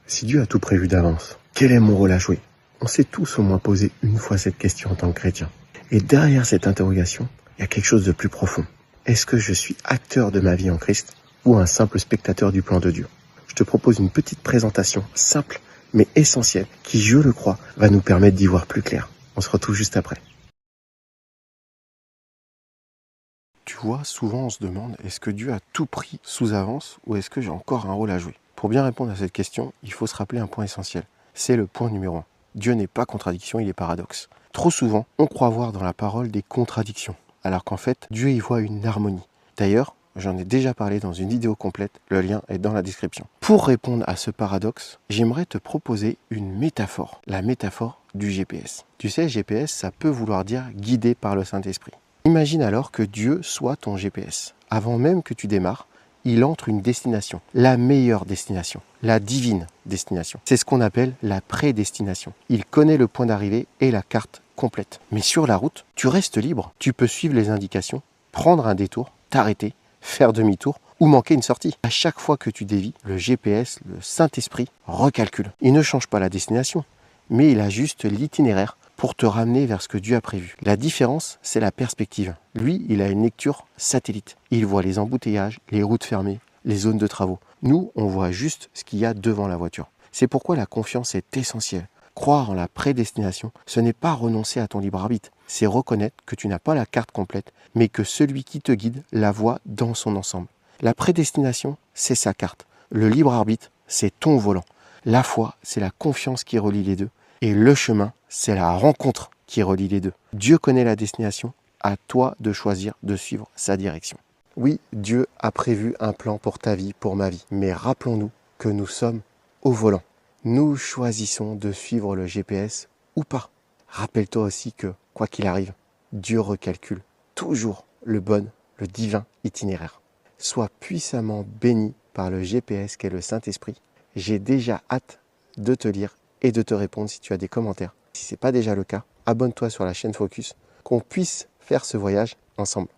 Si Dieu a tout prévu d'avance, quel est mon rôle à jouer? On s'est tous au moins posé une fois cette question en tant que chrétien. Et derrière cette interrogation, il y a quelque chose de plus profond. Est-ce que je suis acteur de ma vie en Christ ou un simple spectateur du plan de Dieu? Je te propose une petite présentation simple mais essentielle qui, je le crois, va nous permettre d'y voir plus clair. On se retrouve juste après. Tu vois, souvent on se demande, est-ce que Dieu a tout pris sous avance ou est-ce que j'ai encore un rôle à jouer? Pour bien répondre à cette question, il faut se rappeler un point essentiel. C'est le point numéro 1. Dieu n'est pas contradiction, il est paradoxe. Trop souvent, on croit voir dans la parole des contradictions, alors qu'en fait, Dieu y voit une harmonie. D'ailleurs, j'en ai déjà parlé dans une vidéo complète, le lien est dans la description. Pour répondre à ce paradoxe, j'aimerais te proposer une métaphore, la métaphore du GPS. Tu sais, GPS, ça peut vouloir dire guidé par le Saint-Esprit. Imagine alors que Dieu soit ton GPS. Avant même que tu démarres, il entre une destination, la meilleure destination, la divine destination. C'est ce qu'on appelle la prédestination. Il connaît le point d'arrivée et la carte complète. Mais sur la route, tu restes libre. Tu peux suivre les indications, prendre un détour, t'arrêter, faire demi-tour ou manquer une sortie. À chaque fois que tu dévies, le GPS, le Saint-Esprit, recalcule. Il ne change pas la destination, mais il ajuste l'itinéraire pour te ramener vers ce que Dieu a prévu. La différence, c'est la perspective. Lui, il a une lecture satellite. Il voit les embouteillages, les routes fermées, les zones de travaux. Nous, on voit juste ce qu'il y a devant la voiture. C'est pourquoi la confiance est essentielle. Croire en la prédestination, ce n'est pas renoncer à ton libre arbitre. C'est reconnaître que tu n'as pas la carte complète, mais que celui qui te guide la voit dans son ensemble. La prédestination, c'est sa carte. Le libre arbitre, c'est ton volant. La foi, c'est la confiance qui relie les deux. Et le chemin, c'est la rencontre qui relie les deux. Dieu connaît la destination, à toi de choisir de suivre sa direction. Oui, Dieu a prévu un plan pour ta vie, pour ma vie. Mais rappelons-nous que nous sommes au volant. Nous choisissons de suivre le GPS ou pas. Rappelle-toi aussi que, quoi qu'il arrive, Dieu recalcule toujours le bon, le divin itinéraire. Sois puissamment béni par le GPS qu'est le Saint-Esprit. J'ai déjà hâte de te lire et de te répondre si tu as des commentaires. Si ce n'est pas déjà le cas, abonne-toi sur la chaîne Focus, qu'on puisse faire ce voyage ensemble.